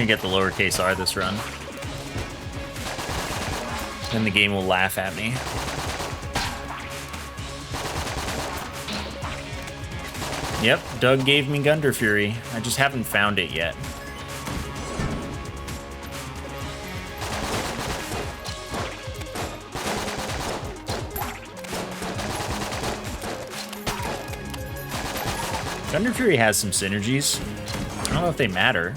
gonna get the lowercase r this run. Then the game will laugh at me. Yep, Doug gave me Gunderfury. I just haven't found it yet. Gunderfury has some synergies. I don't know if they matter.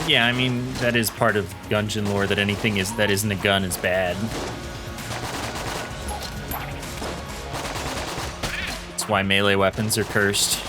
Yeah, I mean, that is part of Gungeon lore, that anything that isn't a gun is bad. That's why melee weapons are cursed.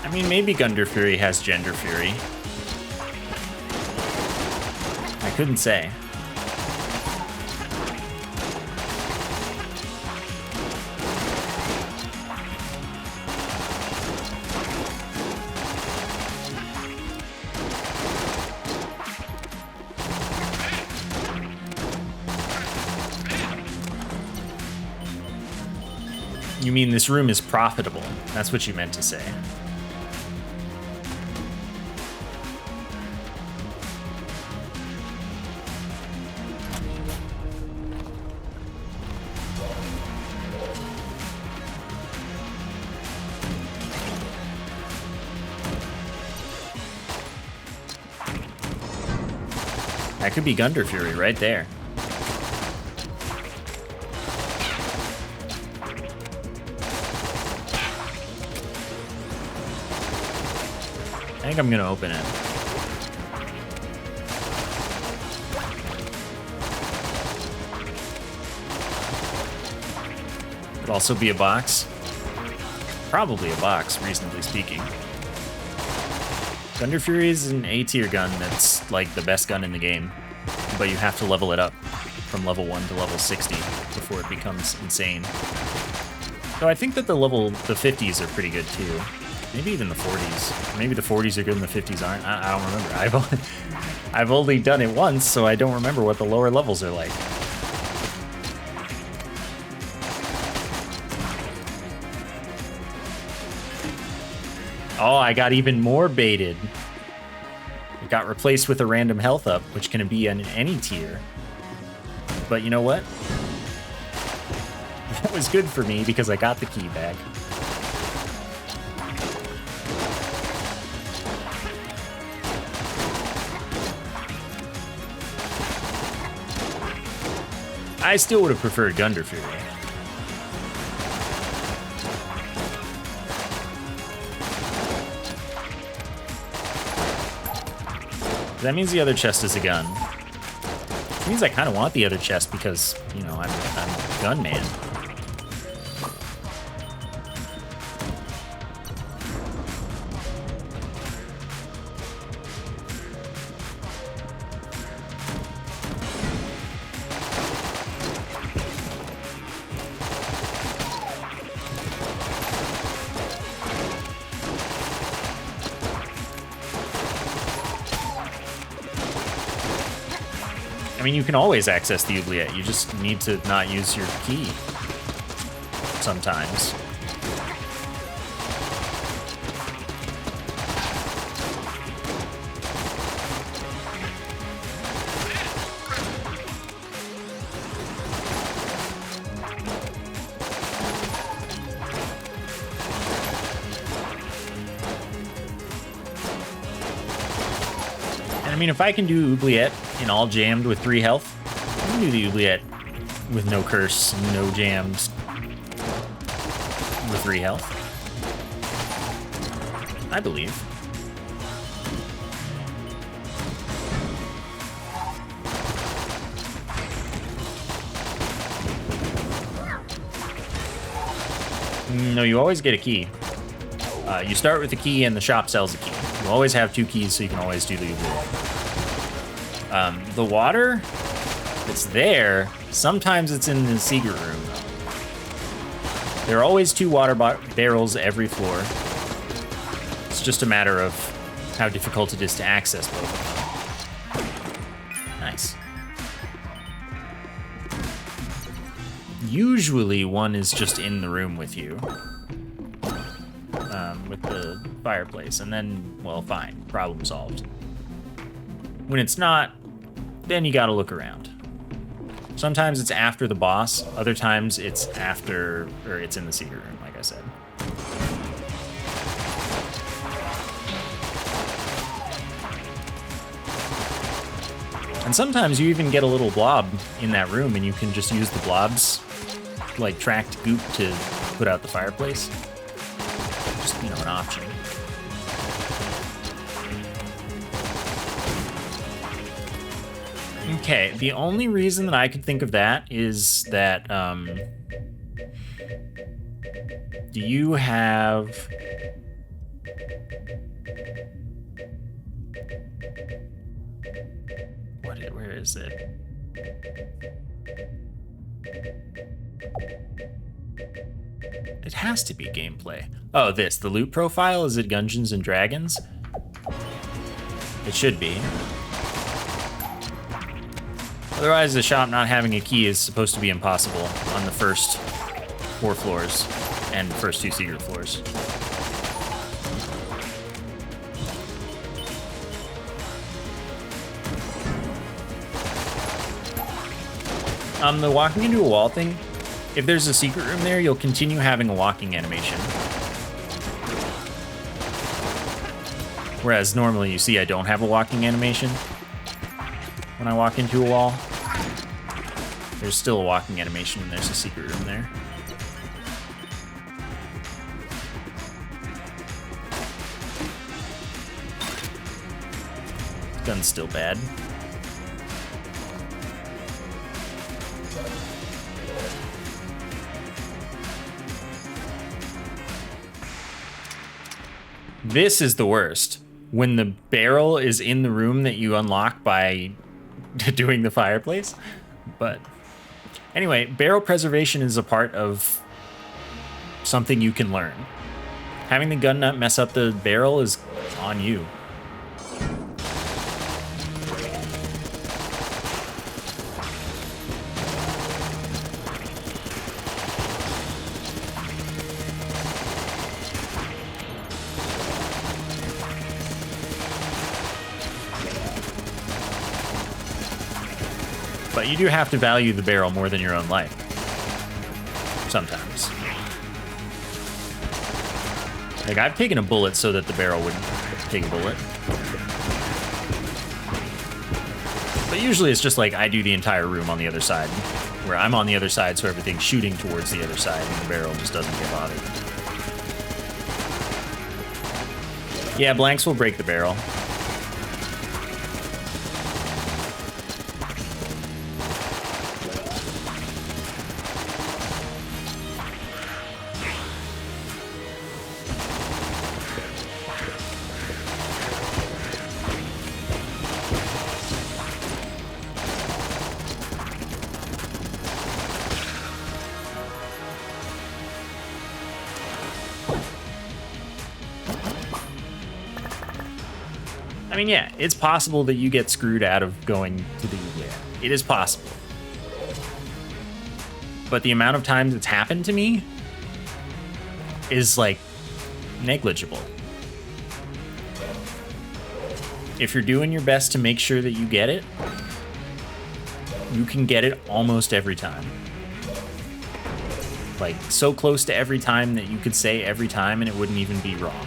I mean, maybe Gunderfury has Gender Fury. I couldn't say. You mean this room is profitable? That's what you meant to say. That could be Gunderfury right there. I think I'm gonna open it. Could also be a box. Probably a box, reasonably speaking. Gunderfury is an A-tier gun that's like the best gun in the game, but you have to level it up from level 1 to level 60 before it becomes insane. So I think that the 50s are pretty good too. Maybe even the 40s. Maybe the 40s are good and the 50s aren't. I don't remember. I've only done it once, so I don't remember what the lower levels are like. Oh, I got even more baited. It got replaced with a random health up, which can be in any tier. But you know what? That was good for me because I got the key back. I still would have preferred Gunderfury. That means the other chest is a gun. Which means I kind of want the other chest because, you know, I'm a gunman. I mean, you can always access the oubliette. You just need to not use your key sometimes. mean, if I can do Oubliette in all jammed with 3 health, I can do the Oubliette with no curse, no jams, with 3 health. I believe. No, you always get a key. You start with a key and the shop sells a key. You always have 2 keys, so you can always do the Oubliette. The water, it's there. Sometimes it's in the secret room. There are always 2 water barrels every floor. It's just a matter of how difficult it is to access both of them. Nice. Usually one is just in the room with you. With the fireplace, and then, well, fine, problem solved. When it's not, then you gotta look around. Sometimes it's after the boss, other times it's after, or it's in the secret room, like I said. And sometimes you even get a little blob in that room, and you can just use the blob's, like, tracked goop to put out the fireplace. Just, you know, an option. Okay, the only reason that I could think of that is that, do you have... where is it? It has to be gameplay. Oh, the loot profile, is it Gungeons and Dragons? It should be. Otherwise, the shop not having a key is supposed to be impossible on the first 4 floors and first 2 secret floors. The walking into a wall thing, if there's a secret room there, you'll continue having a walking animation. Whereas normally you see I don't have a walking animation when I walk into a wall. There's still a walking animation when there's a secret room there. Gun's still bad. This is the worst. When the barrel is in the room that you unlock by doing the fireplace. But anyway, barrel preservation is a part of something you can learn. Having the gun nut mess up the barrel is on you. But you do have to value the barrel more than your own life. Sometimes. Like, I've taken a bullet so that the barrel wouldn't take a bullet. But usually it's just like I do the entire room on the other side, where I'm on the other side so everything's shooting towards the other side and the barrel just doesn't get bothered. Yeah, blanks will break the barrel. I mean, yeah, it's possible that you get screwed out of going to the Oubliette. It is possible. But the amount of times it's happened to me is, like, negligible. If you're doing your best to make sure that you get it, you can get it almost every time. Like, so close to every time that you could say every time and it wouldn't even be wrong.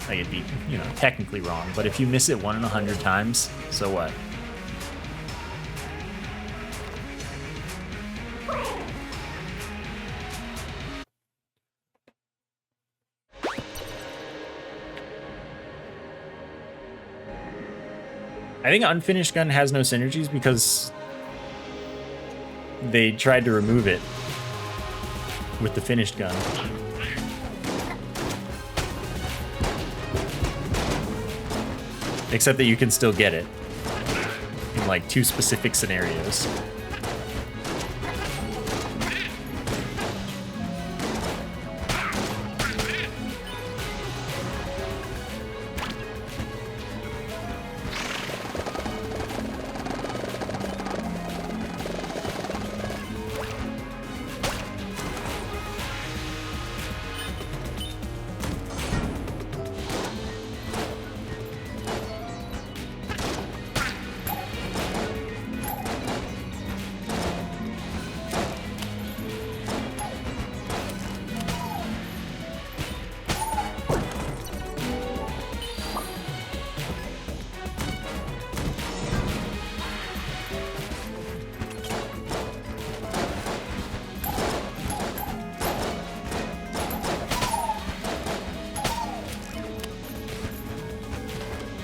Like, it'd be, you know, technically wrong. But if you miss it 1 in 100 times, so what? I think Unfinished Gun has no synergies because they tried to remove it with the Finished Gun. Except that you can still get it in like 2 specific scenarios.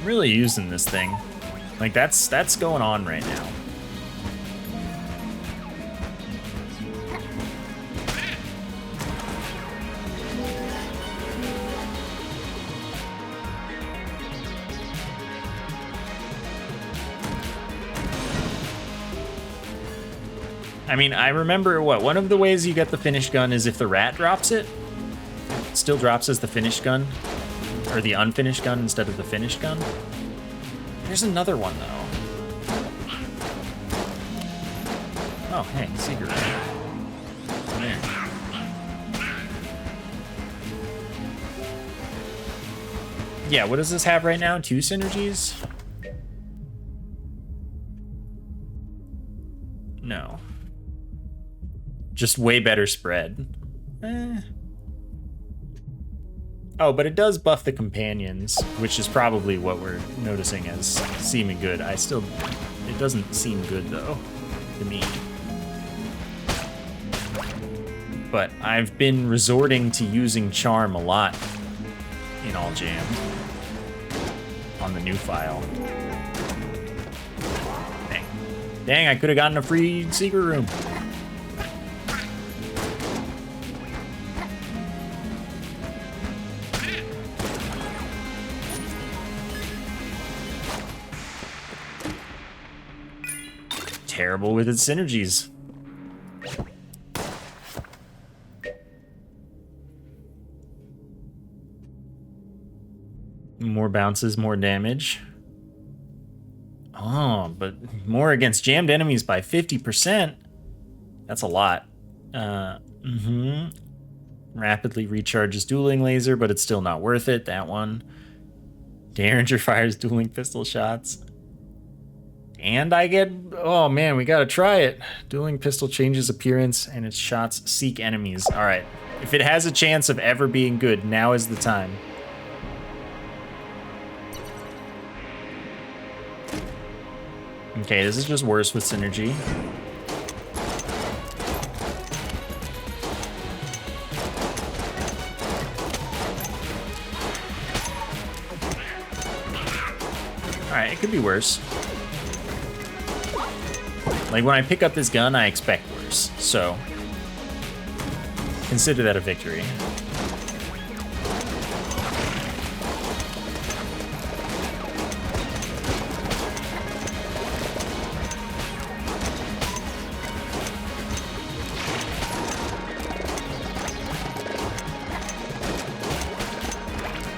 Really using this thing. Like, that's going on right now. I mean, I remember one of the ways you get the finished gun is if the rat drops it. It still drops as the finished gun. Or the unfinished gun instead of the finished gun. There's another one, though. Oh, hey, secret. There. Yeah, what does this have right now? 2 synergies? No. Just way better spread. Oh, but it does buff the companions, which is probably what we're noticing as seeming good. It doesn't seem good, though, to me. But I've been resorting to using Charm a lot in All Jammed on the new file. Dang. Dang, I could have gotten a free secret room. Terrible with its synergies. More bounces, more damage. Oh, but more against jammed enemies by 50%. That's a lot. Rapidly recharges dueling laser, but it's still not worth it, that one. Derringer fires dueling pistol shots. And I get, oh man, we gotta try it. Dueling pistol changes appearance and its shots seek enemies. All right, if it has a chance of ever being good, now is the time. Okay, this is just worse with synergy. All right, it could be worse. Like, when I pick up this gun, I expect worse, so consider that a victory.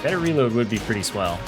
Better reload would be pretty swell.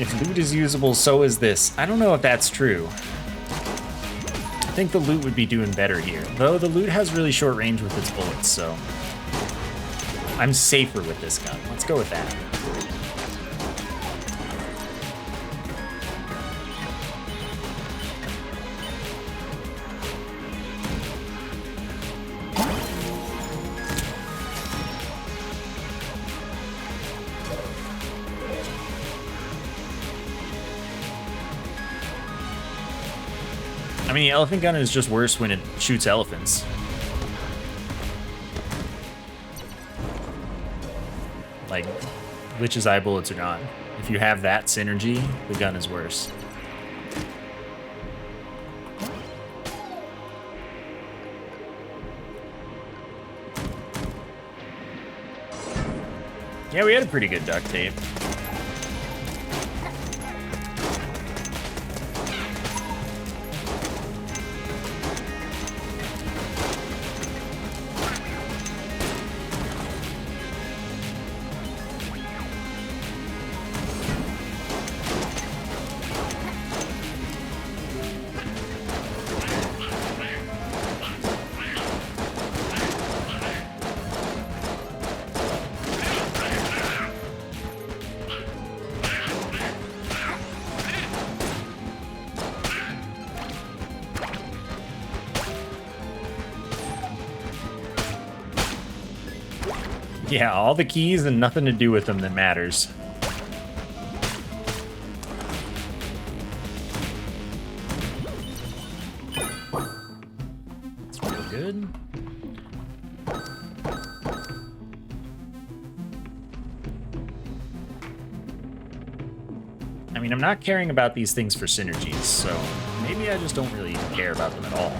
If loot is usable, so is this. I don't know if that's true. I think the loot would be doing better here. Though the loot has really short range with its bullets, so... I'm safer with this gun. Let's go with that. I mean, the elephant gun is just worse when it shoots elephants. Like, Lich's eye bullets are not. If you have that synergy, the gun is worse. Yeah, we had a pretty good duct tape. Yeah, all the keys and nothing to do with them that matters. That's real good. I mean, I'm not caring about these things for synergies, so maybe I just don't really care about them at all.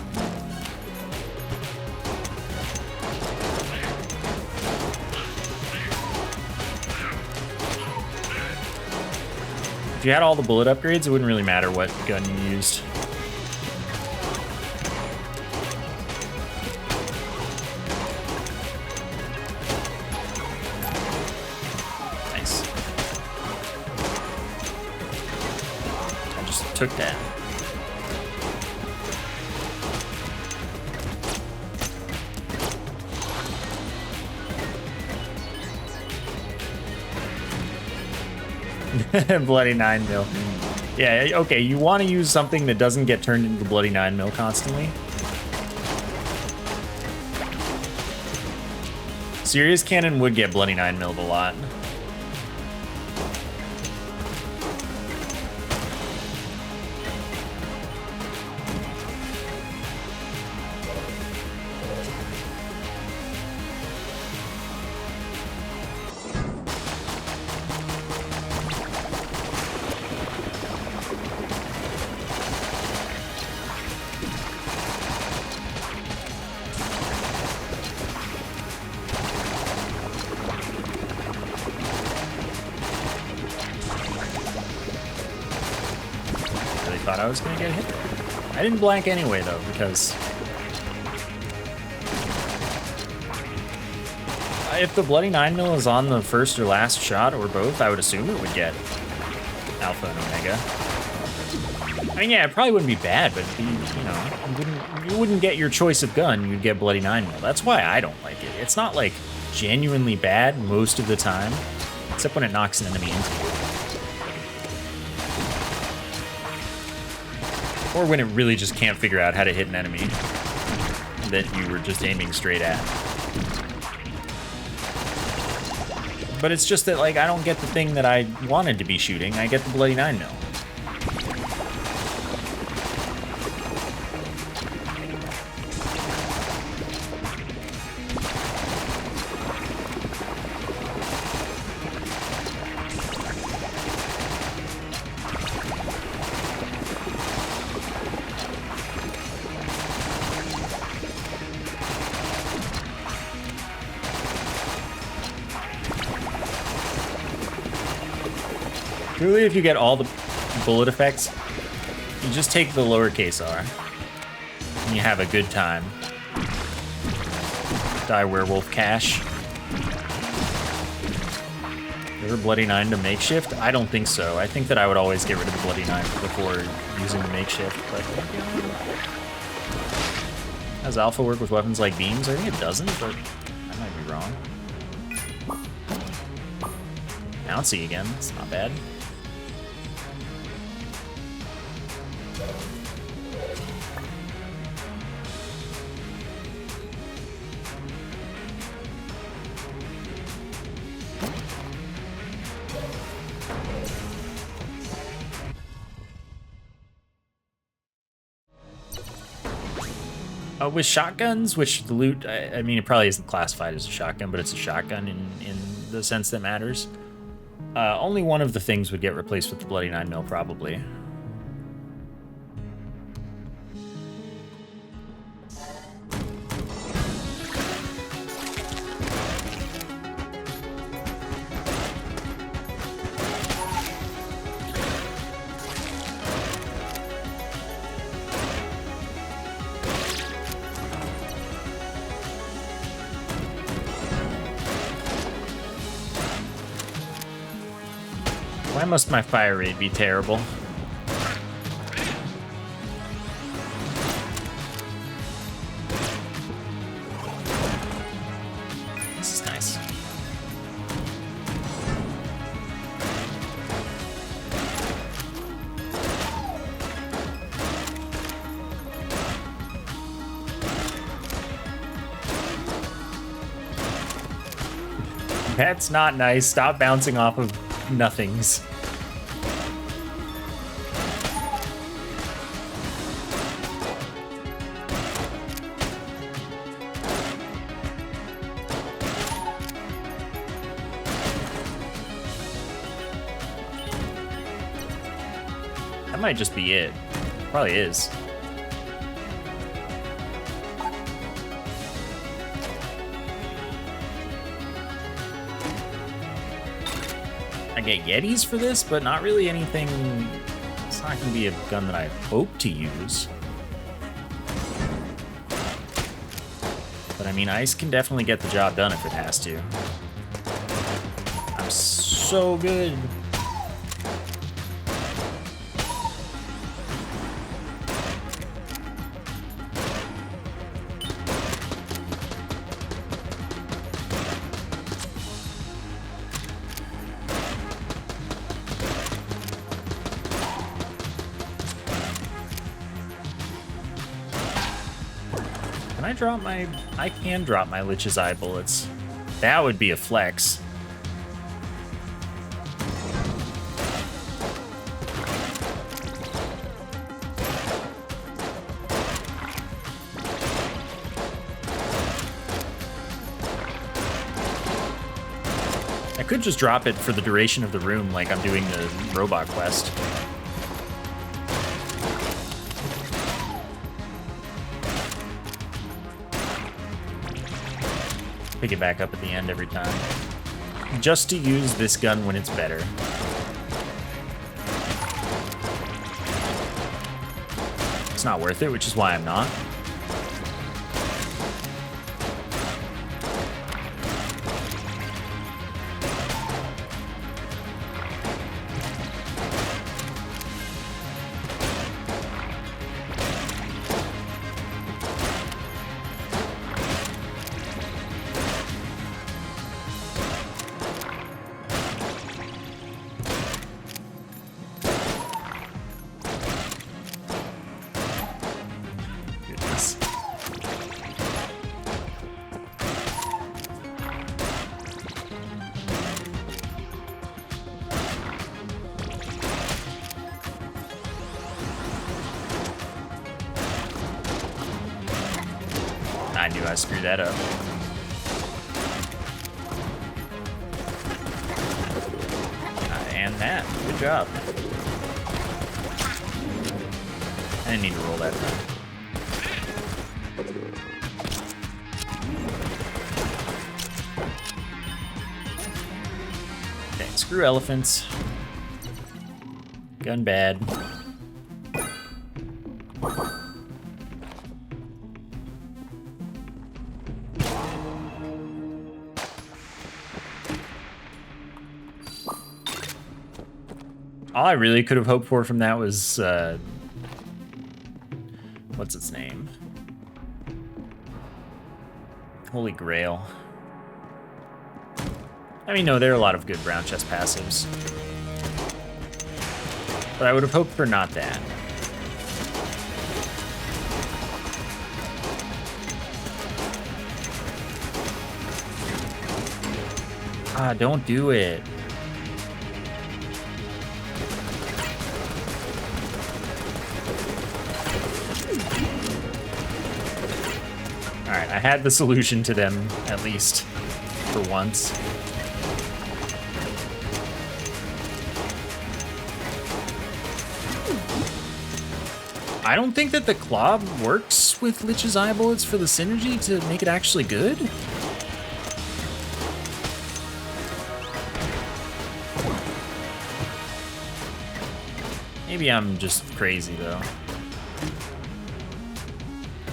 If you had all the bullet upgrades, it wouldn't really matter what gun you used. Nice. I just took that. Bloody 9mm. Yeah, okay, you want to use something that doesn't get turned into bloody 9mm constantly. Serious cannon would get bloody 9mm a lot. Thought I was gonna get hit. I didn't blank anyway though, because if the bloody 9mm is on the first or last shot or both, I would assume it would get Alpha and Omega. I mean, yeah, it probably wouldn't be bad, but you wouldn't get your choice of gun. You'd get bloody 9mm. That's why I don't like it. It's not like genuinely bad most of the time, except when it knocks an enemy into you. Or when it really just can't figure out how to hit an enemy that you were just aiming straight at. But it's just that, like, I don't get the thing that I wanted to be shooting. I get the bloody 9mm. Really, if you get all the bullet effects, you just take the lowercase r, and you have a good time. Die werewolf cash. There a Bloody 9 to makeshift? I don't think so. I think that I would always get rid of the Bloody 9 before using the makeshift, but... Does Alpha work with weapons like beams? I think it doesn't, but I might be wrong. Bouncy again, it's not bad. With shotguns, which the loot, I mean, it probably isn't classified as a shotgun, but it's a shotgun in the sense that matters. Only one of the things would get replaced with the Bloody 9 mil, probably. Why must my fire rate be terrible? This is nice. That's not nice. Stop bouncing off of nothings. That might just be it. Probably is. I get Yetis for this, but not really anything. It's not going to be a gun that I hope to use. But I mean, ice can definitely get the job done if it has to. I'm so good. I can drop my Lich's Eye bullets. That would be a flex. I could just drop it for the duration of the room like I'm doing the robot quest. Pick it back up at the end every time. Just to use this gun when it's better. It's not worth it, which is why I'm not. I knew I screwed that up. And that. Good job. I didn't need to roll that time. Okay, screw elephants. Gun bad. All I really could have hoped for from that was, what's its name? Holy Grail. I mean, no, there are a lot of good brown chest passives. But I would have hoped for not that. Ah, don't do it. Alright, I had the solution to them, at least, for once. I don't think that the Claw works with Lich's Eye Bullets for the synergy to make it actually good. Maybe I'm just crazy, though.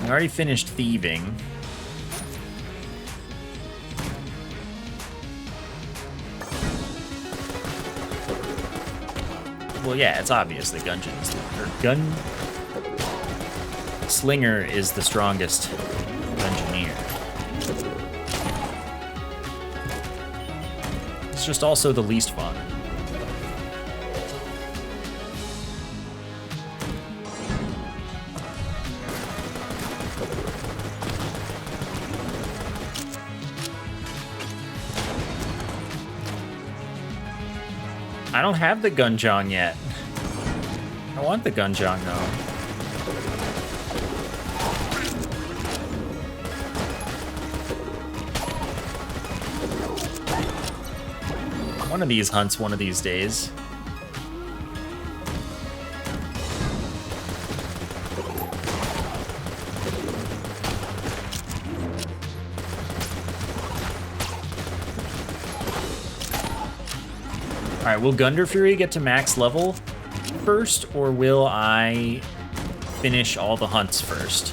I already finished thieving. Well, yeah, it's obvious that Gunslinger is the strongest Gungeoneer. It's just also the least fun. I don't have the Gungeon yet. I want the Gungeon though. One of these hunts one of these days. Alright, will Gunderfury get to max level first, or will I finish all the hunts first?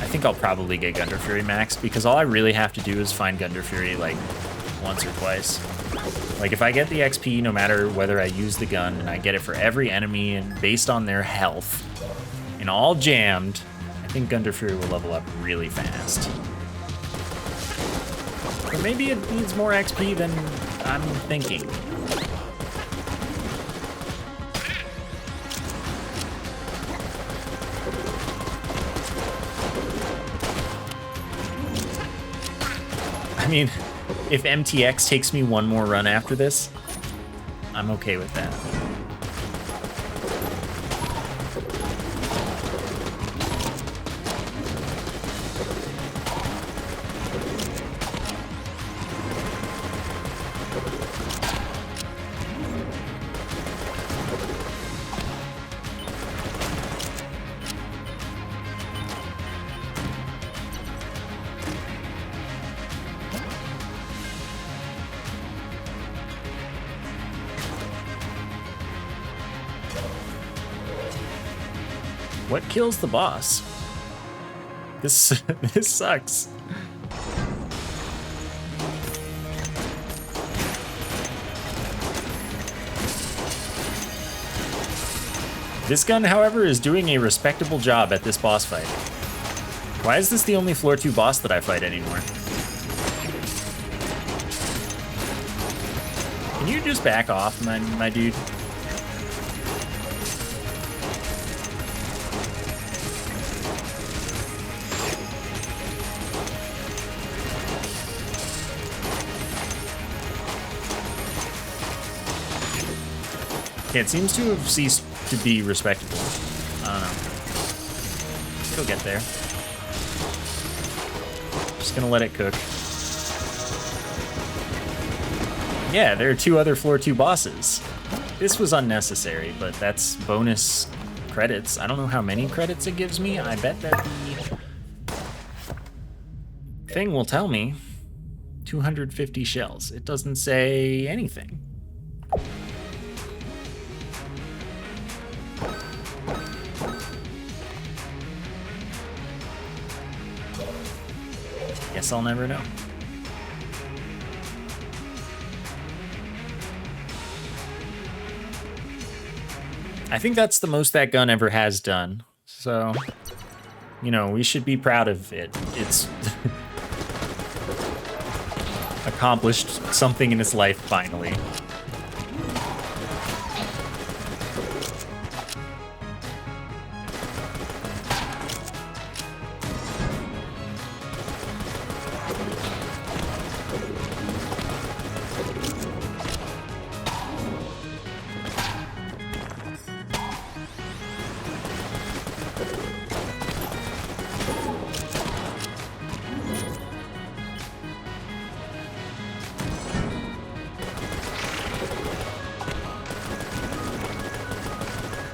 I think I'll probably get Gunderfury max, because all I really have to do is find Gunderfury, like, once or twice. Like, if I get the XP, no matter whether I use the gun, and I get it for every enemy, and based on their health, and all jammed, I think Gunderfury will level up really fast. Or maybe it needs more XP than I'm thinking. I mean, if MTX takes me one more run after this, I'm okay with that. What kills the boss? This sucks. This gun, however, is doing a respectable job at this boss fight. Why is this the only floor 2 boss that I fight anymore? Can you just back off, my dude? Yeah, it seems to have ceased to be respectable. I don't know. Go get there. Just gonna let it cook. Yeah, there are 2 other floor 2 bosses. This was unnecessary, but that's bonus credits. I don't know how many credits it gives me. I bet that the thing will tell me 250 shells. It doesn't say anything. Guess I'll never know. I think that's the most that gun ever has done. So, you know, we should be proud of it. It's accomplished something in its life finally.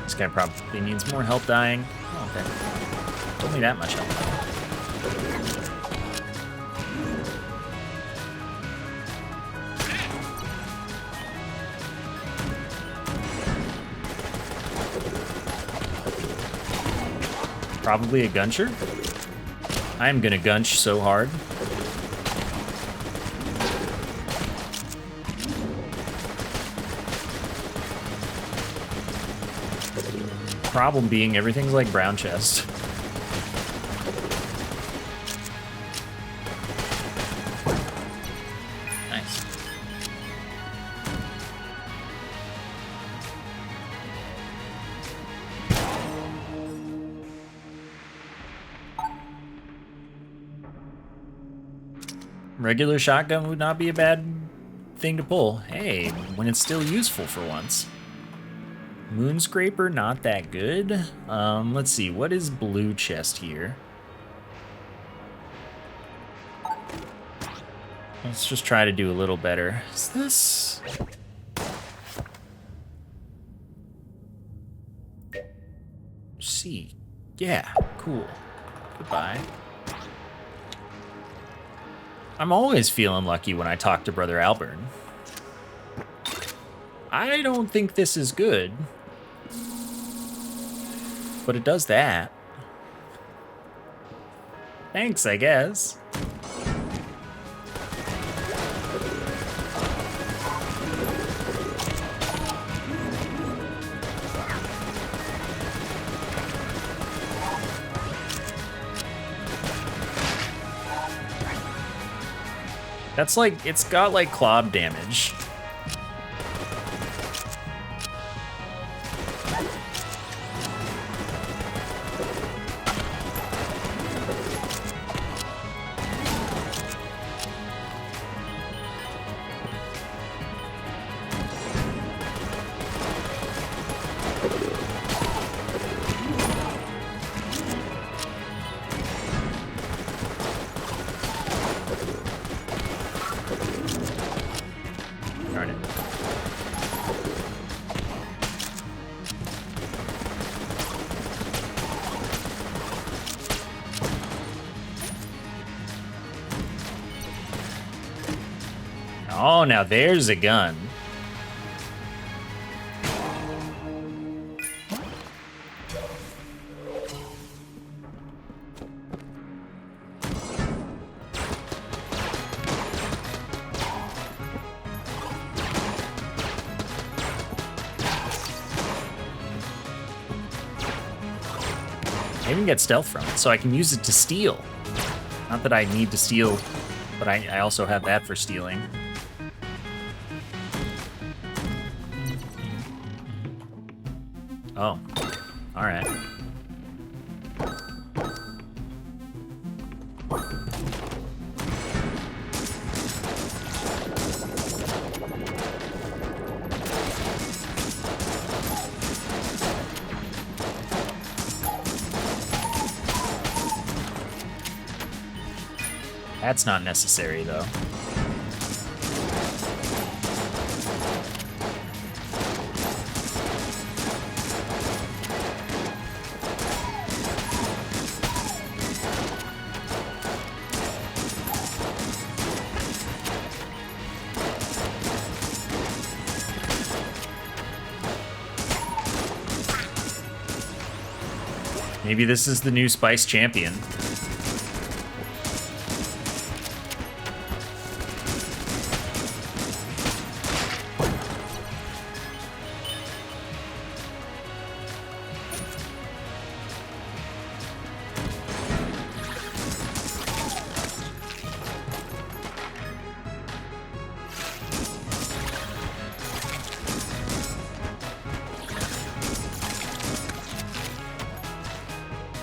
This guy probably needs more help dying. Oh, okay. Only that much help. Probably a guncher. I'm gonna gunch so hard. Problem being, everything's like brown chest. Nice. Regular shotgun would not be a bad thing to pull. Hey, when it's still useful for once. Moonscraper, not that good. Let's see, what is blue chest here? Let's just try to do a little better. Is this... C. Yeah, cool. Goodbye. I'm always feeling lucky when I talk to Brother Alburn. I don't think this is good. But it does that. Thanks, I guess. That's like, it's got like clob damage. Oh, now there's a gun. I even get stealth from it, so I can use it to steal. Not that I need to steal, but I also have that for stealing. Oh, all right. That's not necessary, though. Maybe this is the new Spice Champion.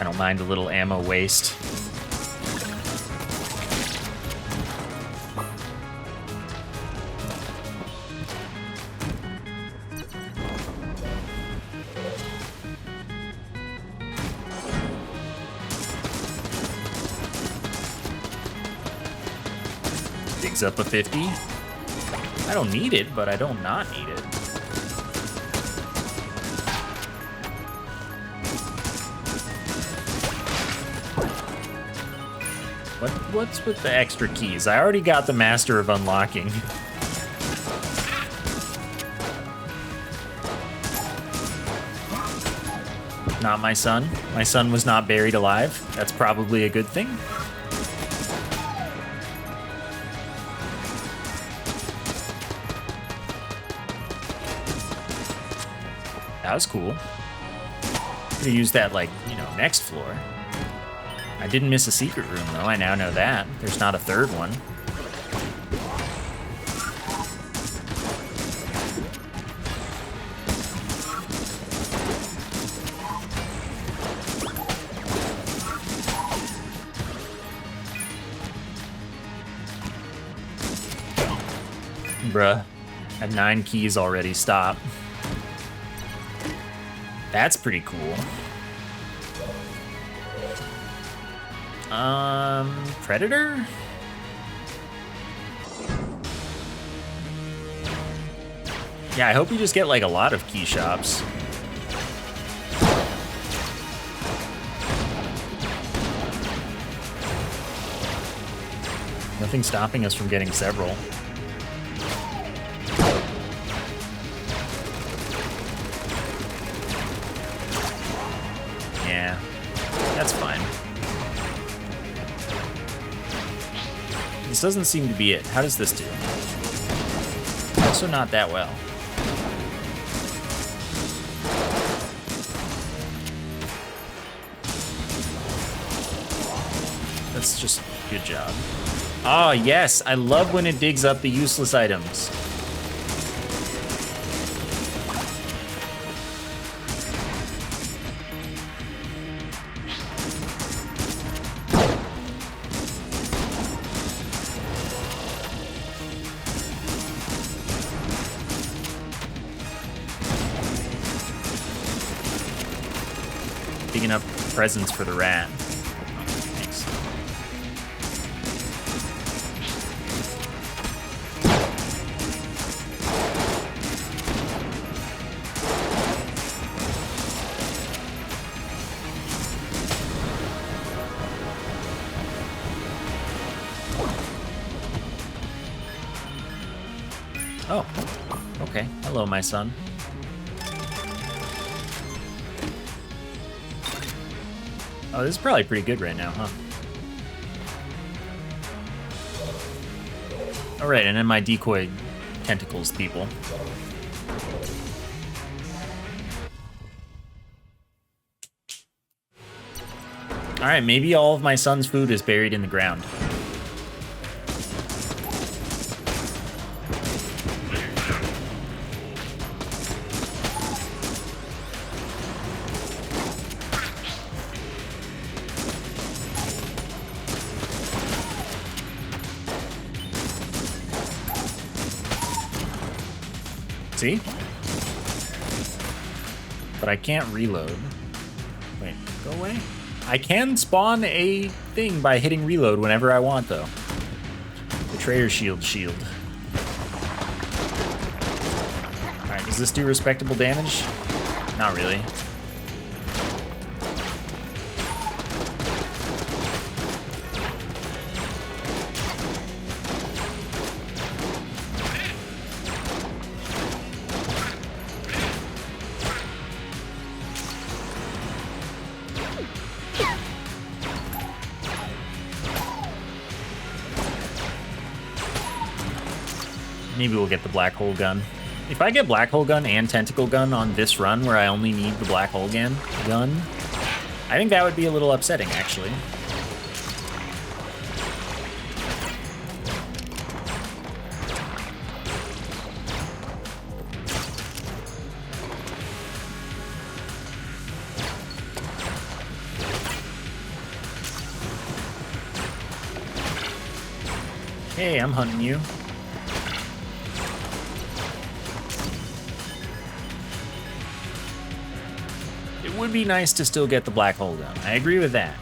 I don't mind a little ammo waste. Digs up a 50. I don't need it, but I don't not need it. What's with the extra keys? I already got the Master of Unlocking. Not my son. My son was not buried alive. That's probably a good thing. That was cool. Could have used that, like, you know, next floor. I didn't miss a secret room, though. I now know that. There's not a third one. Bruh. Had 9 keys already. Stop. That's pretty cool. Predator? Yeah, I hope we just get, like, a lot of key shops. Nothing stopping us from getting several. Yeah, that's fine. This doesn't seem to be it. How does this do? Also not that well. That's just good job. Oh, yes. I love when it digs up the useless items. Digging up presents for the rat. Thanks. Oh, okay. Hello, my son. Oh, this is probably pretty good right now, huh? Alright, and then my decoy tentacles people. Alright, maybe all of my son's food is buried in the ground. See? But I can't reload. Wait, go away? I can spawn a thing by hitting reload whenever I want, though. Betrayer shield. Alright, does this do respectable damage? Not really. Maybe we'll get the black hole gun. If I get black hole gun and tentacle gun on this run where I only need the black hole gun, I think that would be a little upsetting, actually. Hey, I'm hunting you. It would be nice to still get the black hole down. I agree with that.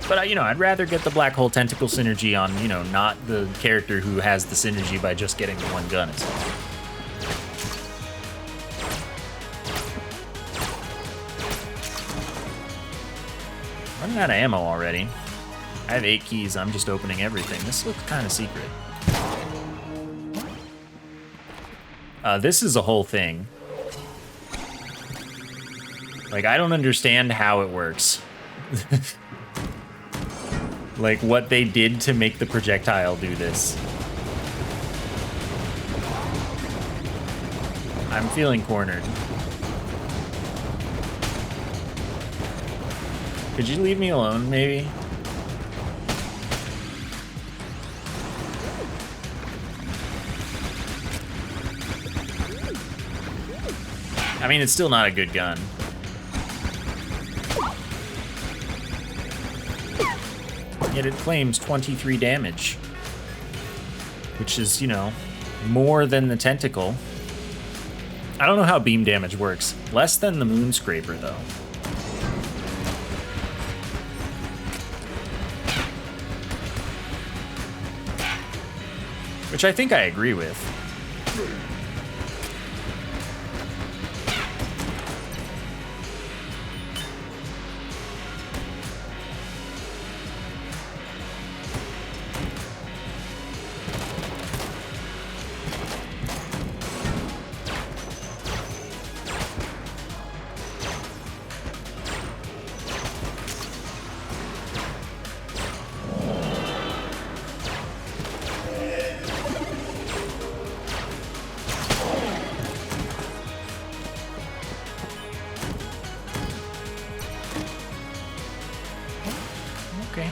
But, you know, I'd rather get the black hole tentacle synergy on, you know, not the character who has the synergy by just getting the one gun itself. Running out of ammo already. I have 8 keys. I'm just opening everything. This looks kind of secret. This is a whole thing. Like, I don't understand how it works. Like, what they did to make the projectile do this. I'm feeling cornered. Could you leave me alone, maybe? I mean, it's still not a good gun. Yet it claims 23 damage. Which is, you know, more than the tentacle. I don't know how beam damage works. Less than the Moonscraper, though. Which I think I agree with. Okay.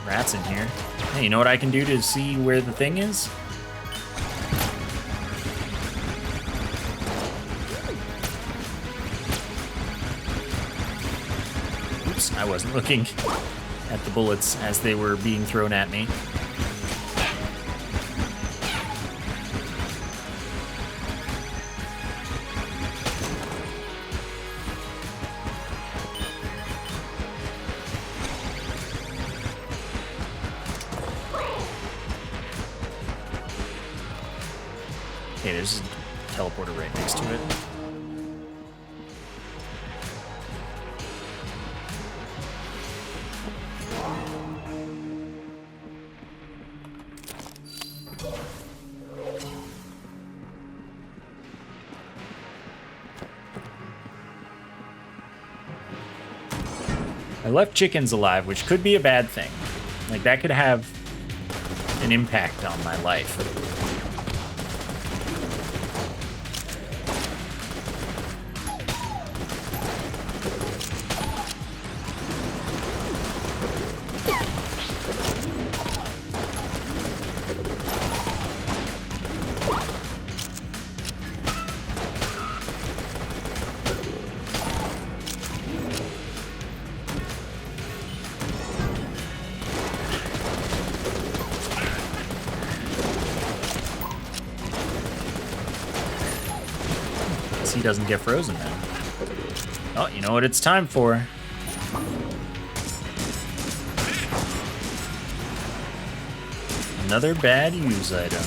Rats in here. Hey, you know what I can do to see where the thing is? Oops, I wasn't looking at the bullets as they were being thrown at me. Okay, there's a teleporter right next to it. I left chickens alive, which could be a bad thing. Like, that could have an impact on my life. He doesn't get frozen now. Oh, you know what it's time for? Another bad use item.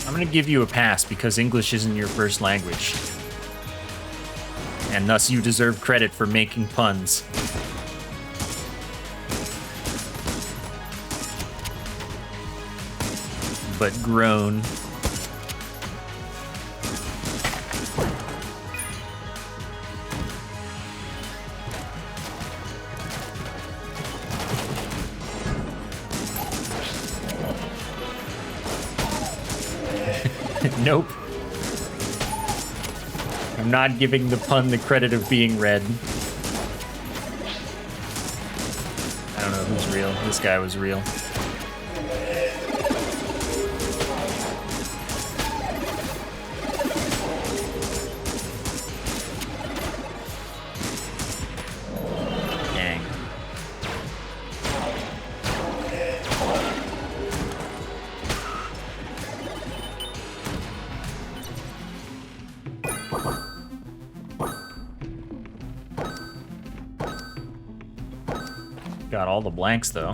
I'm gonna give you a pass because English isn't your first language. And thus you deserve credit for making puns. but grown. Nope. I'm not giving the pun the credit of being red. I don't know who's real. This guy was real. Dang. Got all the blanks, though.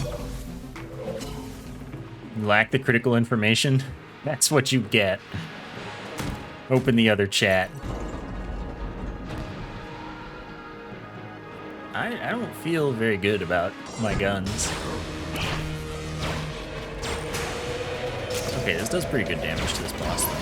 You lack the critical information? That's what you get. Open the other chat. I don't feel very good about my guns. Okay, this does pretty good damage to this boss, though.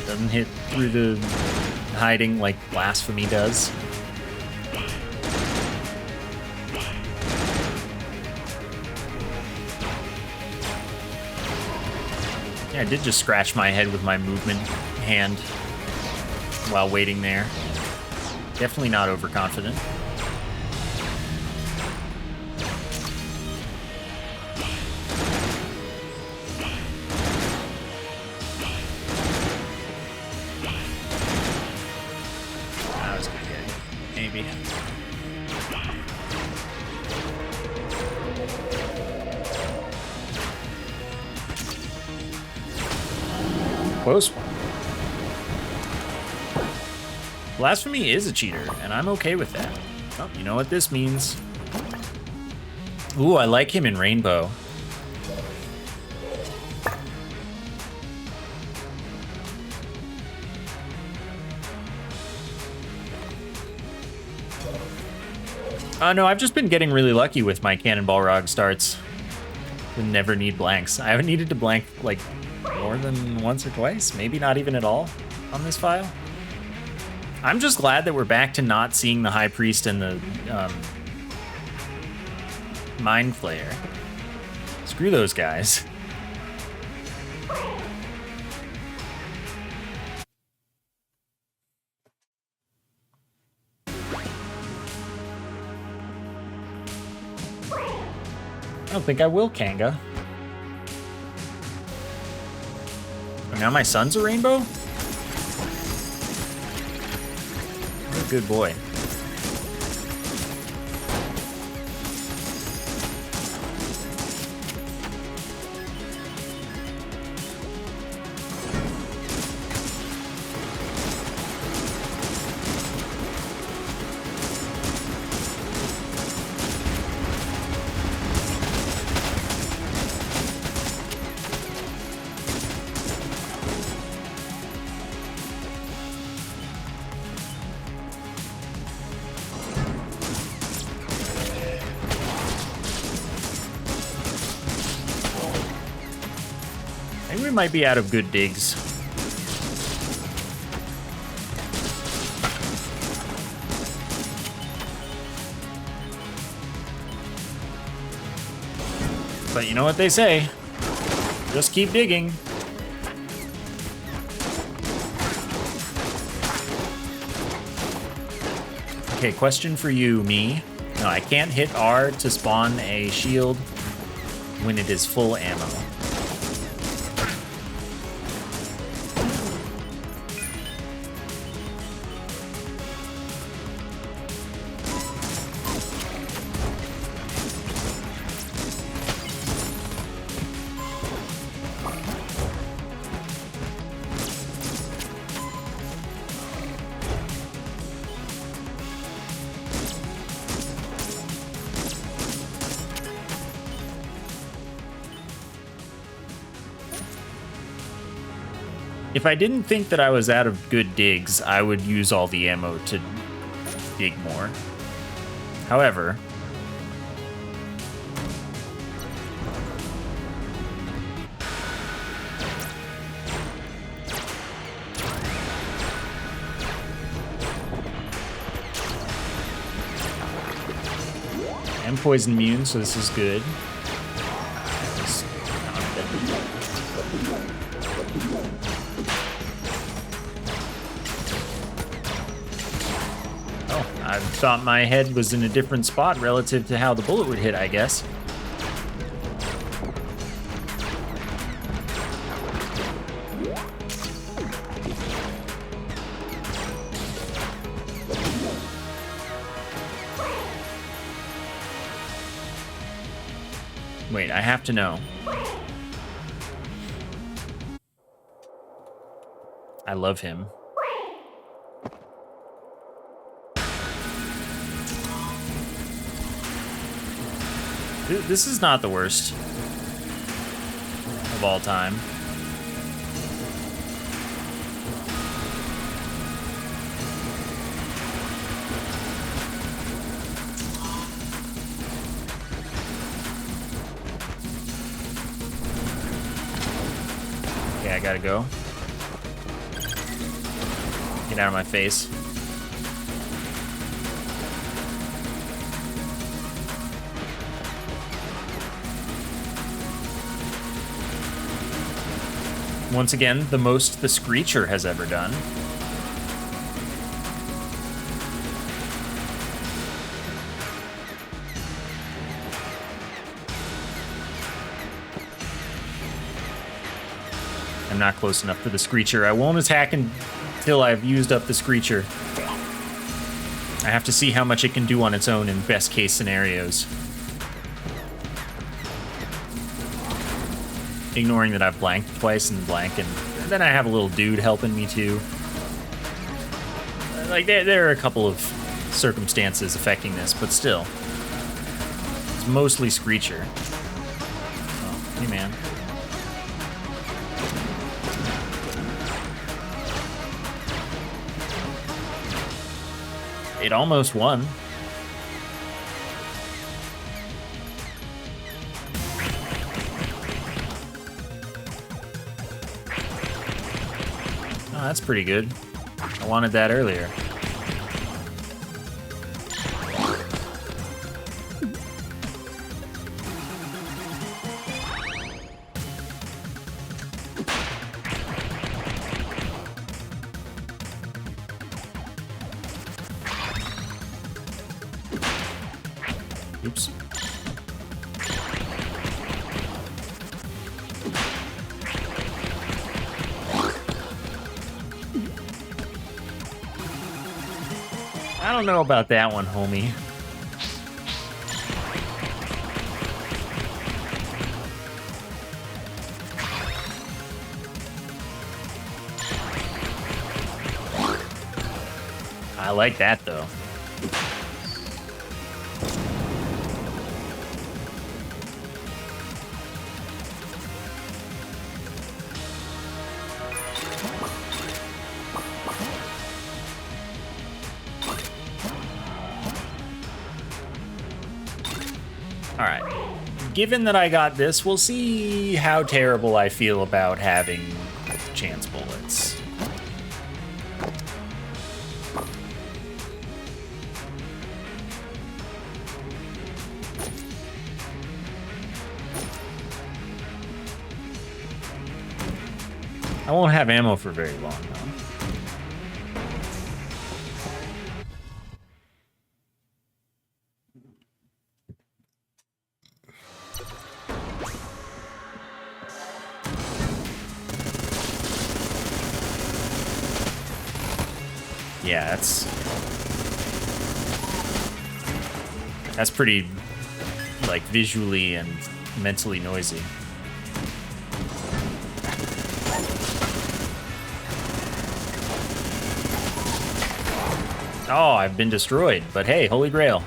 Doesn't hit through the hiding like Blasphemy does. Yeah, I did just scratch my head with my movement hand while waiting there. Definitely not overconfident. Close one. Blasphemy is a cheater, and I'm okay with that. Oh, you know what this means. Ooh, I like him in Rainbow. No, I've just been getting really lucky with my Cannonball Rog starts. I never need blanks. I haven't needed to blank, like, more than once or twice, maybe not even at all on this file. I'm just glad that we're back to not seeing the High Priest and the Mind Flayer. Screw those guys. I don't think I will, Kanga. Now my son's a rainbow? What a good boy. We might be out of good digs. But you know what they say, just keep digging. Okay, question for you, me. No, I can't hit R to spawn a shield when it is full ammo. If I didn't think that I was out of good digs, I would use all the ammo to dig more. However, I'm poison immune, so this is good. Oh, I thought my head was in a different spot relative to how the bullet would hit, I guess. Wait, I have to know. I love him. This is not the worst of all time. Okay, I gotta go. Get out of my face. Once again, the most the Screecher has ever done. I'm not close enough to the Screecher. I won't attack until I've used up the Screecher. I have to see how much it can do on its own in best case scenarios. Ignoring that I've blanked twice and then I have a little dude helping me too. Like, there are a couple of circumstances affecting this, but still. It's mostly Screecher. Oh, hey man. It almost won. Oh, that's pretty good. I wanted that earlier. Oops. I don't know about that one, homie. I like that, though. Alright, given that I got this, we'll see how terrible I feel about having chance bullets. I won't have ammo for very long, though. Yeah, that's pretty, like, visually and mentally noisy. Oh, I've been destroyed, but hey, Holy Grail.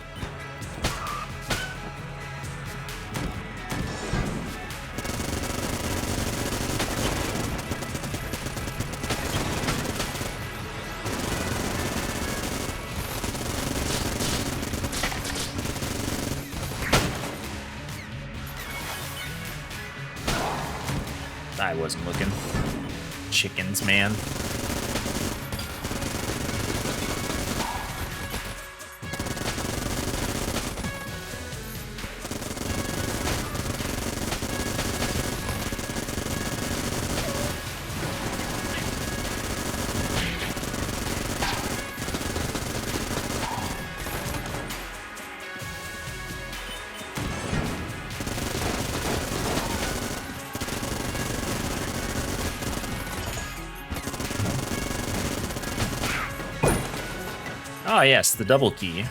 I wasn't looking. Chickens, man. Ah, yes, the double key.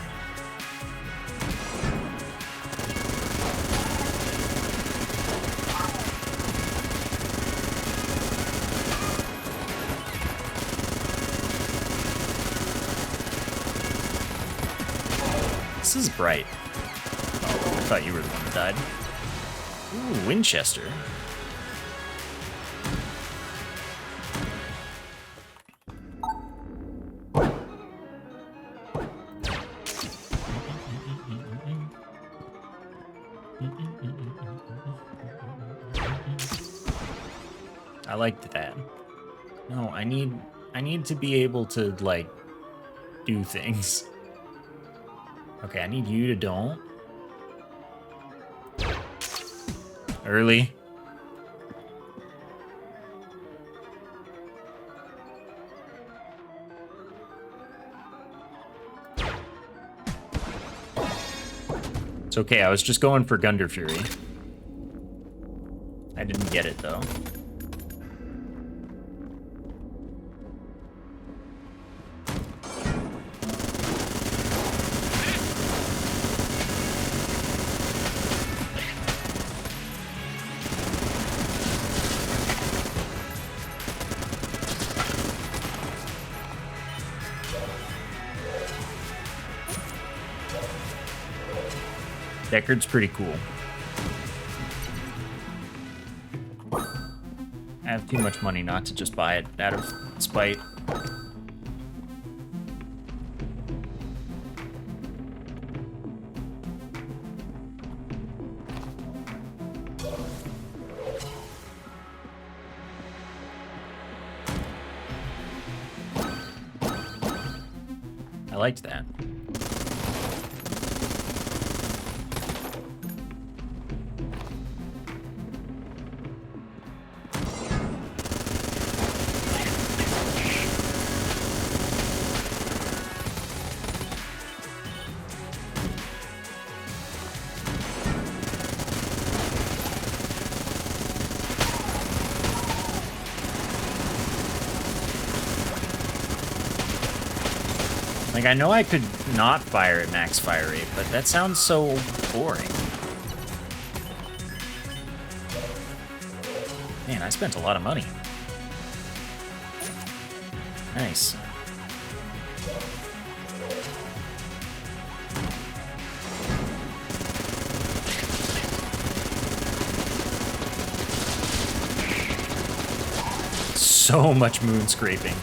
This is bright. Oh, I thought you were the one that died. Ooh, Winchester. I liked that. No, I need to be able to, like, do things. Okay, I need you to don't. Early. It's okay, I was just going for Gunderfury. I didn't get it, though. Deckard's pretty cool. I have too much money not to just buy it out of spite. I liked that. Like, I know I could not fire at max fire rate, but that sounds so boring. Man, I spent a lot of money. Nice. So much moon scraping.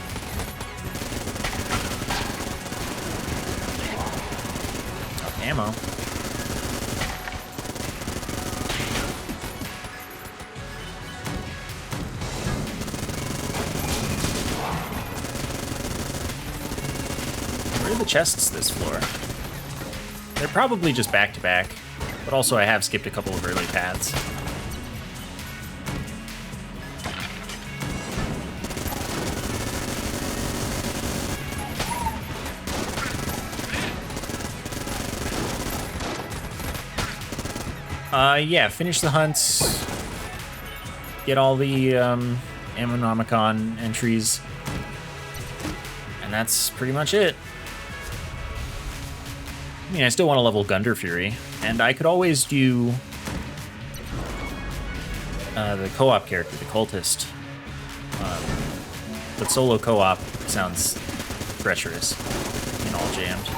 Ammo. Where are the chests this floor? They're probably just back to back, but also I have skipped a couple of early paths. Yeah, finish the hunts, get all the Ammonomicon entries, and that's pretty much it. I mean, I still want to level Gunderfury, and I could always do the co-op character, the cultist, but solo co-op sounds treacherous and all jammed.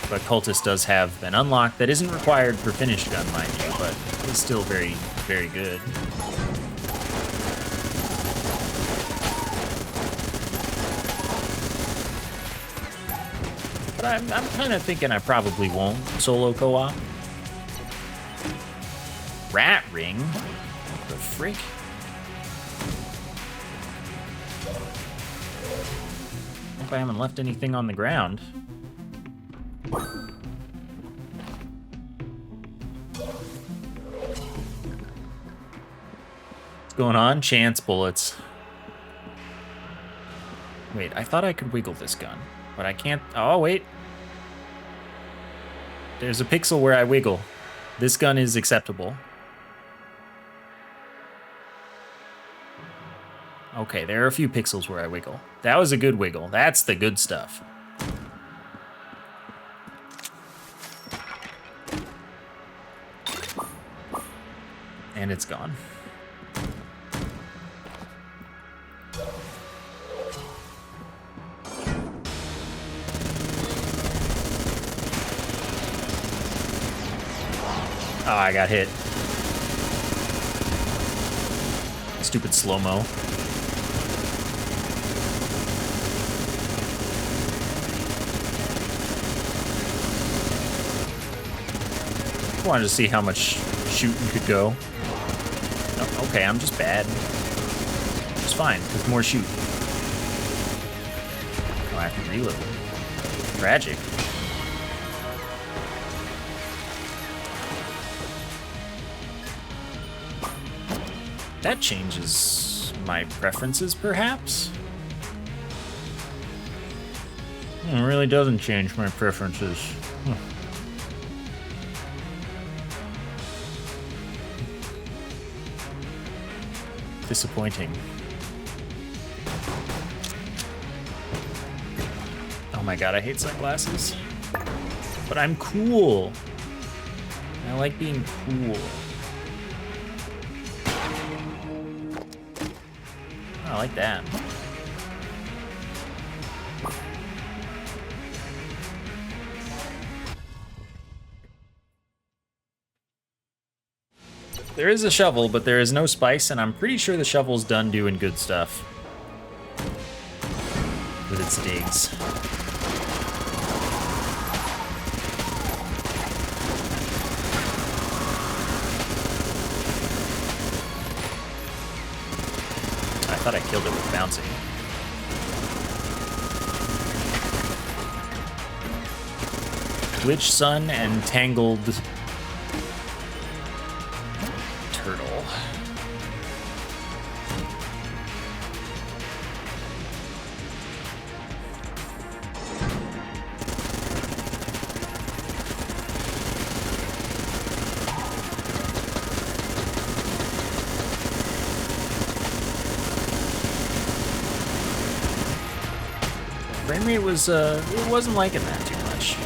But Cultist does have an unlock that isn't required for finished gun, mind you, but is still very, very good. But I'm kind of thinking I probably won't solo co-op. rat ring? The frick? Hope I haven't left anything on the ground. What's going on? Chance bullets. Wait, I thought I could wiggle this gun, but I can't. Oh, wait. There's a pixel where I wiggle. This gun is acceptable. Okay, there are a few pixels where I wiggle. That was a good wiggle. That's the good stuff. And it's gone. Oh, I got hit. Stupid slow-mo. I wanted to see how much shooting could go. Oh, okay, I'm just bad. It's fine, there's more shoot. Oh, I have to reload. Tragic. That changes my preferences, perhaps? It really doesn't change my preferences. Disappointing. Oh my god, I hate sunglasses. But I'm cool. I like being cool. I like that. There is a shovel, but there is no spice, and I'm pretty sure the shovel's done doing good stuff with its digs. I thought I killed it with bouncing. Glitch Sun and Tangled Turtle. Frame rate was, it wasn't liking that too much.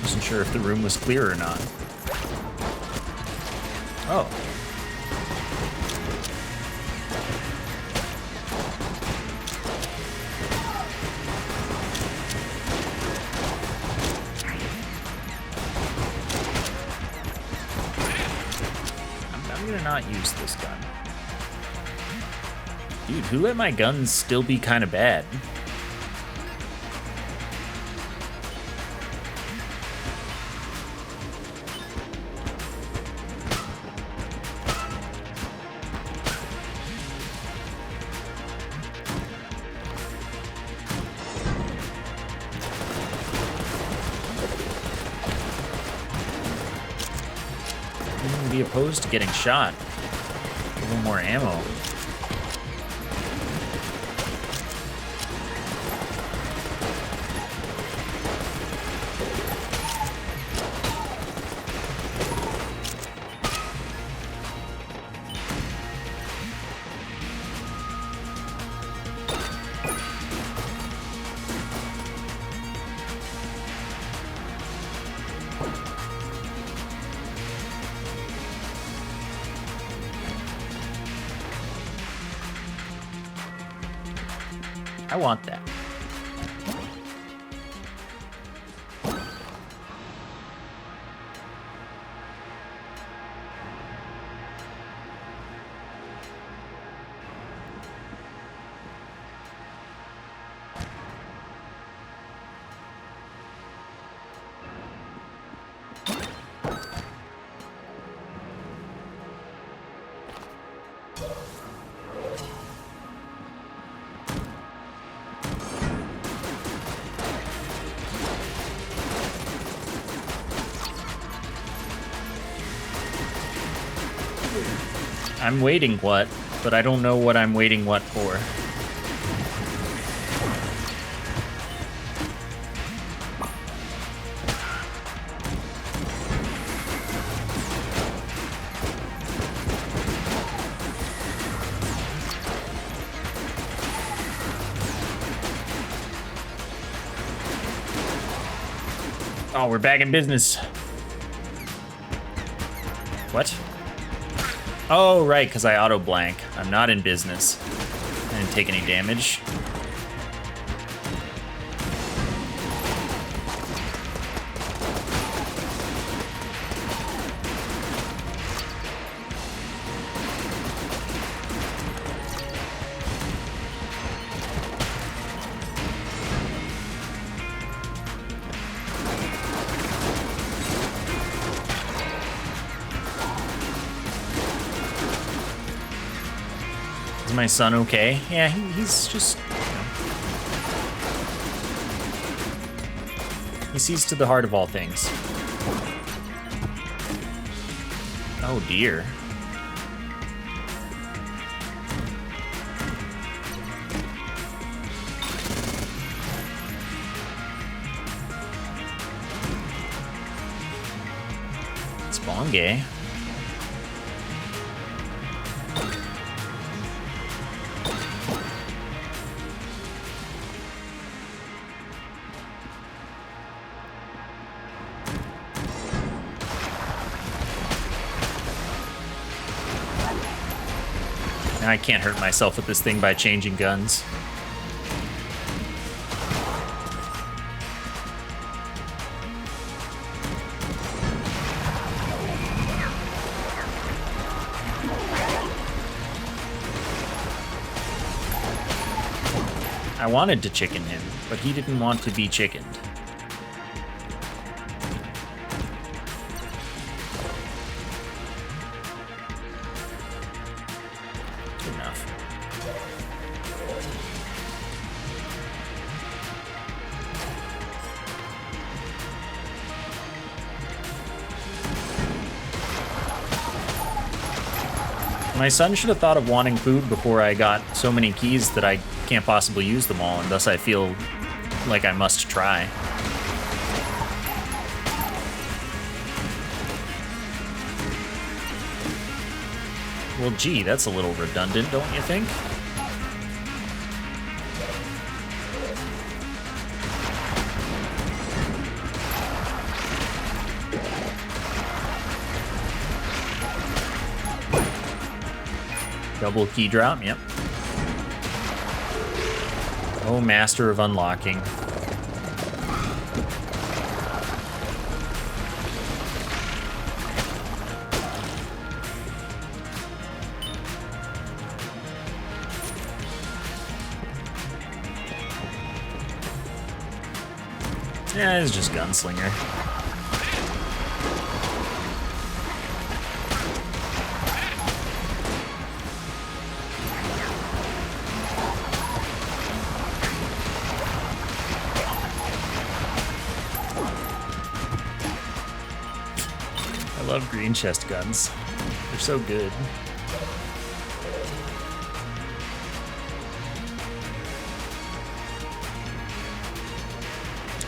Wasn't sure if the room was clear or not. Oh. I'm gonna not use this gun. Dude, who let my guns still be kind of bad? Be opposed to getting shot. A little more ammo. I want that. I'm waiting what, but I don't know what I'm waiting what for. Oh, we're back in business. What? Oh, right, because I auto-blank. I'm not in business. I didn't take any damage. Is my son okay? Yeah, he's just... You know, he sees to the heart of all things. Oh dear. It's Bongay. I can't hurt myself with this thing by changing guns. I wanted to chicken him, but he didn't want to be chickened. My son should have thought of wanting food before I got so many keys that I can't possibly use them all, and thus I feel like I must try. Well, gee, that's a little redundant, don't you think? Double key drop, yep. Oh, master of unlocking. Yeah, it's just Gunslinger. I love green chest guns. They're so good.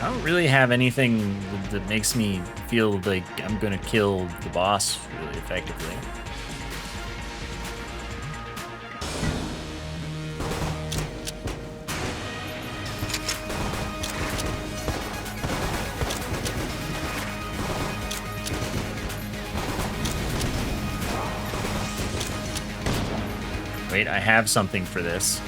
I don't really have anything that makes me feel like I'm gonna kill the boss really effectively. Wait, I have something for this.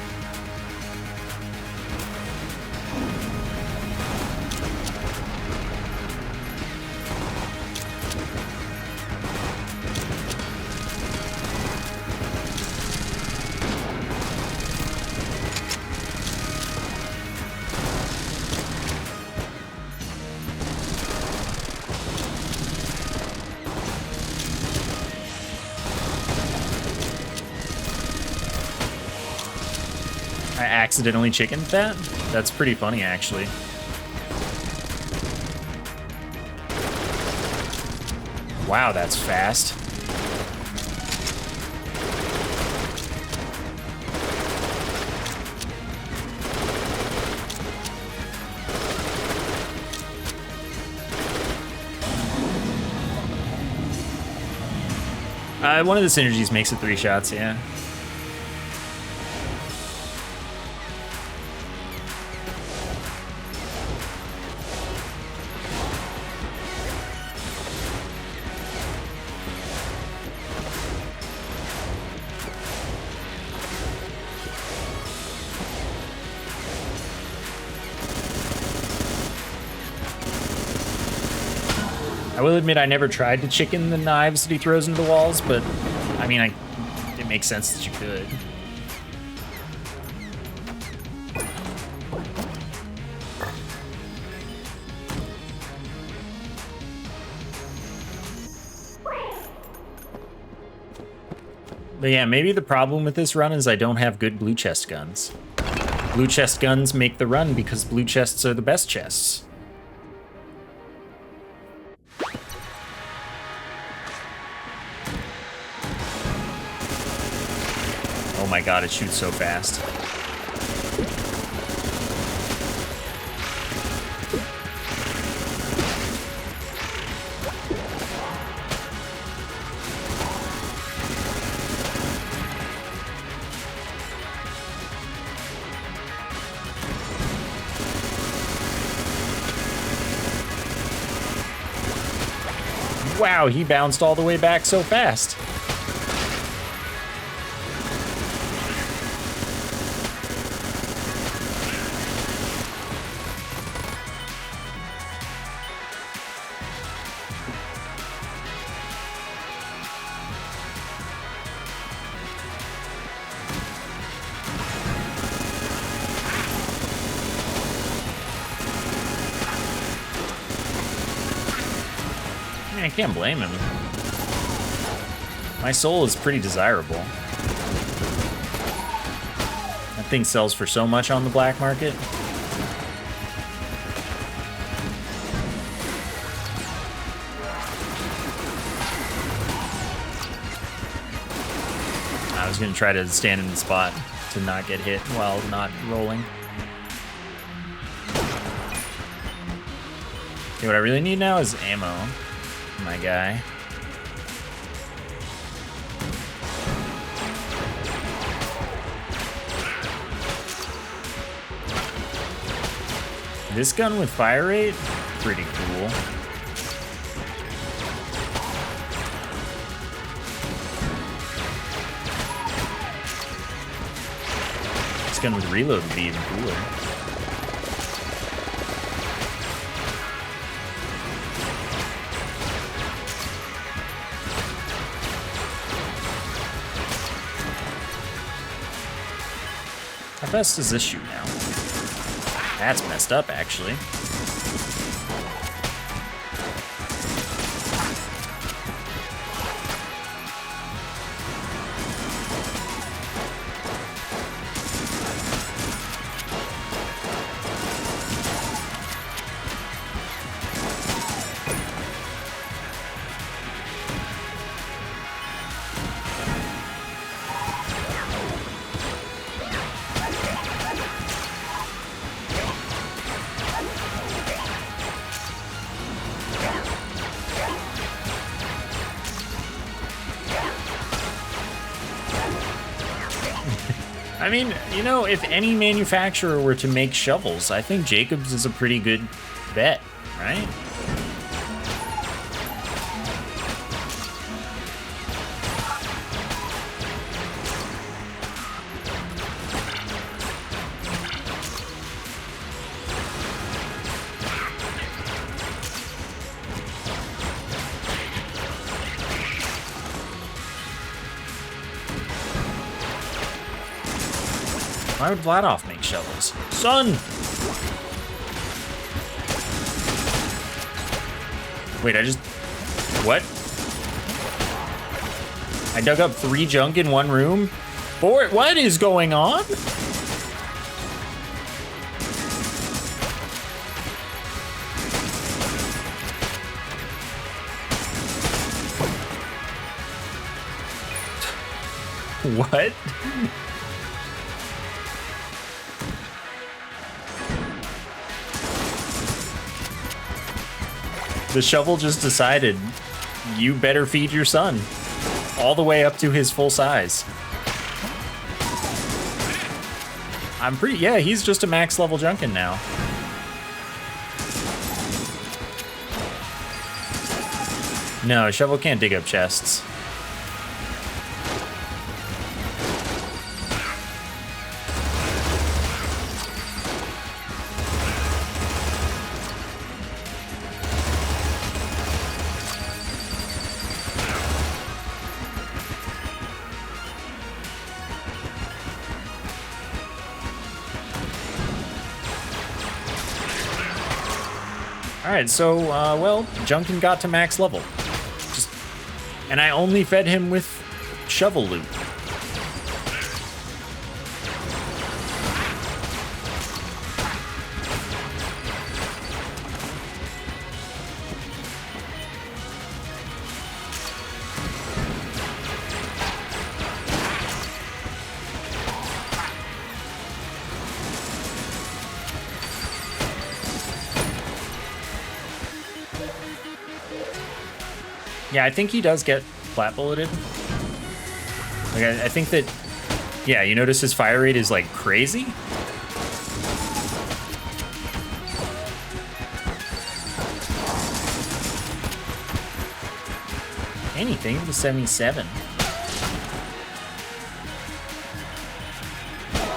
I accidentally chickened that? That's pretty funny, actually. Wow, that's fast. One of the synergies makes it 3 shots, yeah. I will admit I never tried to chicken the knives that he throws into the walls, but I mean, it makes sense that you could. But yeah, maybe the problem with this run is I don't have good blue chest guns. Blue chest guns make the run because blue chests are the best chests. Oh my god, it shoots so fast. Wow, he bounced all the way back so fast. I can't blame him. My soul is pretty desirable. That thing sells for so much on the black market. I was gonna try to stand in the spot to not get hit while not rolling. Okay, what I really need now is ammo. My guy. This gun with fire rate, pretty cool. This gun with reload would be even cooler. How fast does this shoot now? That's messed up, actually. I mean, you know, if any manufacturer were to make shovels, I think Jacobs is a pretty good bet, right? Why would Vladoff make shovels? Son! Wait, I just... What? I dug up 3 junk in 1 room? What is going on? What? The shovel just decided, you better feed your son. all the way up to his full size. I'm pretty, yeah, he's just a max level Junkin now. No, Shovel can't dig up chests. Alright, so, well, Junkin got to max level. And I only fed him with shovel loot. Yeah, I think he does get flat bulleted. Like, I think that, yeah, you notice his fire rate is like crazy. Anything to 77.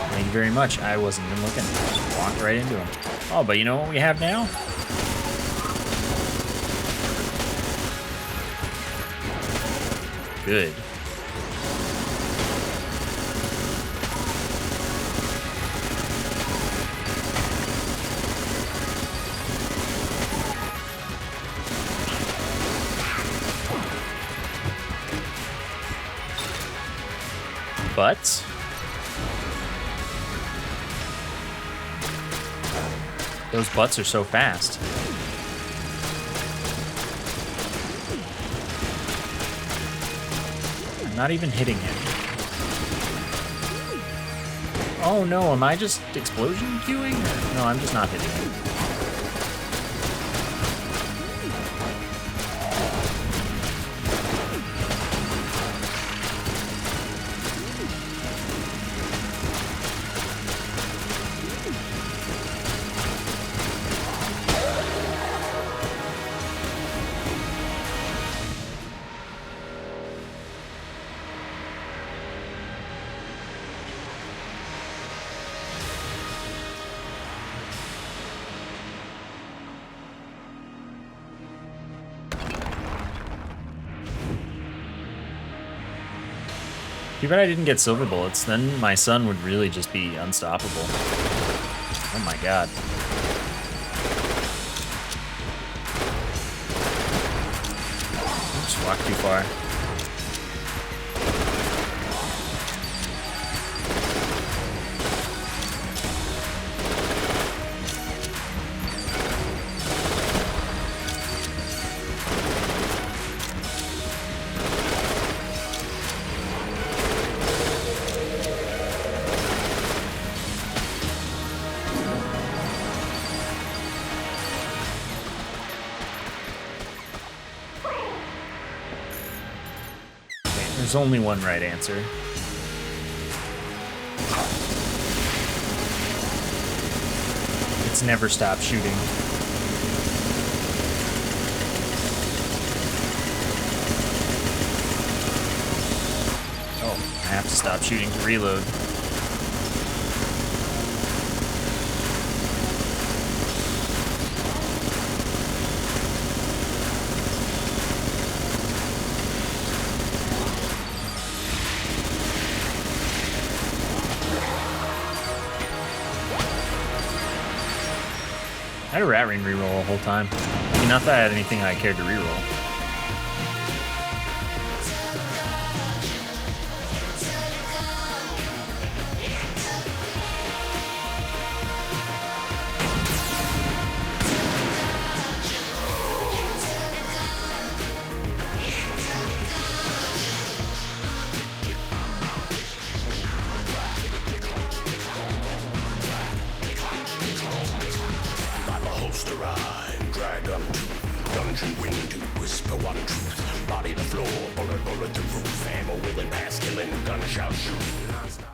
Thank you very much. I wasn't even looking. Just walked right into him. Oh, but you know what we have now? Good. But those butts are so fast. Not even hitting him. Oh no, am I just explosion queuing? No, I'm just not hitting him. Too bad I didn't get silver bullets, then my son would really just be unstoppable. Oh my god. Just walked too far. There's only one right answer. It's never stop shooting. Oh, I have to stop shooting to reload. I had a rat ring reroll the whole time. I mean, not that I had anything I cared to reroll. dungeon winning to whisper one truth. Body the floor, bullet through roof, ammo wheeling past, killing, gunshot shoot.